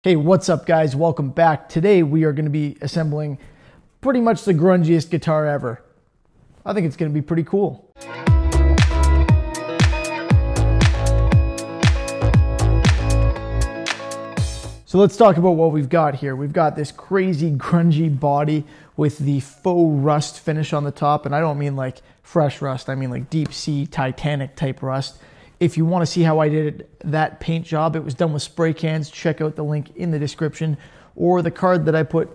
Hey, what's up guys? Welcome back. Today we are going to be assembling pretty much the grungiest guitar ever. I think it's going to be pretty cool. So let's talk about what we've got here. We've got this crazy grungy body with the faux rust finish on the top. And I don't mean like fresh rust. I mean like deep sea Titanic type rust. If you want to see how I did that paint job, it was done with spray cans. Check out the link in the description or the card that I put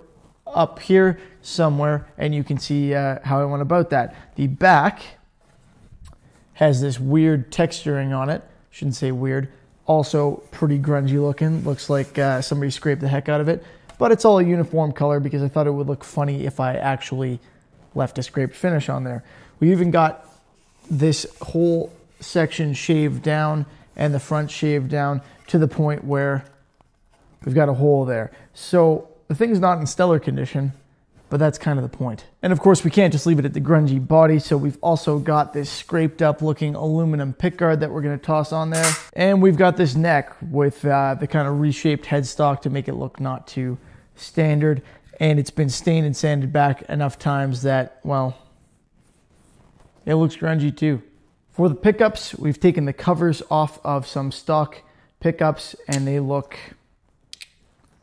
up here somewhere, and you can see how I went about that. The back has this weird texturing on it. Shouldn't say weird. Also pretty grungy looking. Looks like somebody scraped the heck out of it. But it's all a uniform color because I thought it would look funny if I actually left a scraped finish on there. We even got this whole section shaved down and the front shaved down to the point where we've got a hole there. So the thing's not in stellar condition, but that's kind of the point. And of course we can't just leave it at the grungy body, so we've also got this scraped up looking aluminum pickguard that we're going to toss on there. And we've got this neck with the kind of reshaped headstock to make it look not too standard. And it's been stained and sanded back enough times that, well, it looks grungy too. For the pickups, we've taken the covers off of some stock pickups and they look,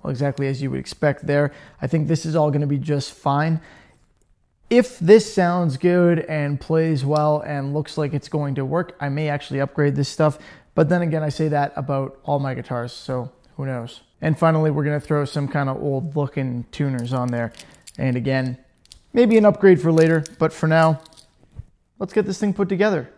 well, exactly as you would expect there. I think this is all going to be just fine. If this sounds good and plays well and looks like it's going to work, I may actually upgrade this stuff. But then again, I say that about all my guitars, so who knows. And finally, we're going to throw some kind of old looking tuners on there. And again, maybe an upgrade for later, but for now, let's get this thing put together.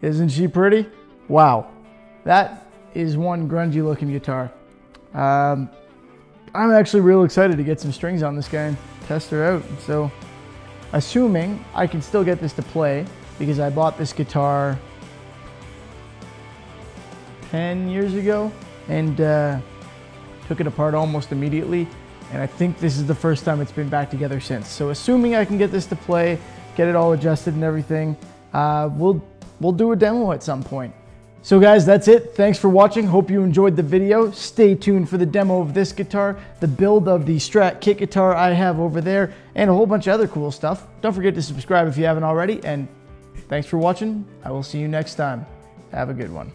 Isn't she pretty? Wow. That is one grungy looking guitar. I'm actually real excited to get some strings on this guy and test her out. So, assuming I can still get this to play, because I bought this guitar 10 years ago and took it apart almost immediately. And I think this is the first time it's been back together since. So assuming I can get this to play, get it all adjusted and everything, we'll do a demo at some point. So guys, that's it. Thanks for watching. Hope you enjoyed the video. Stay tuned for the demo of this guitar, the build of the Strat kit guitar I have over there, and a whole bunch of other cool stuff. Don't forget to subscribe if you haven't already, and thanks for watching. I will see you next time. Have a good one.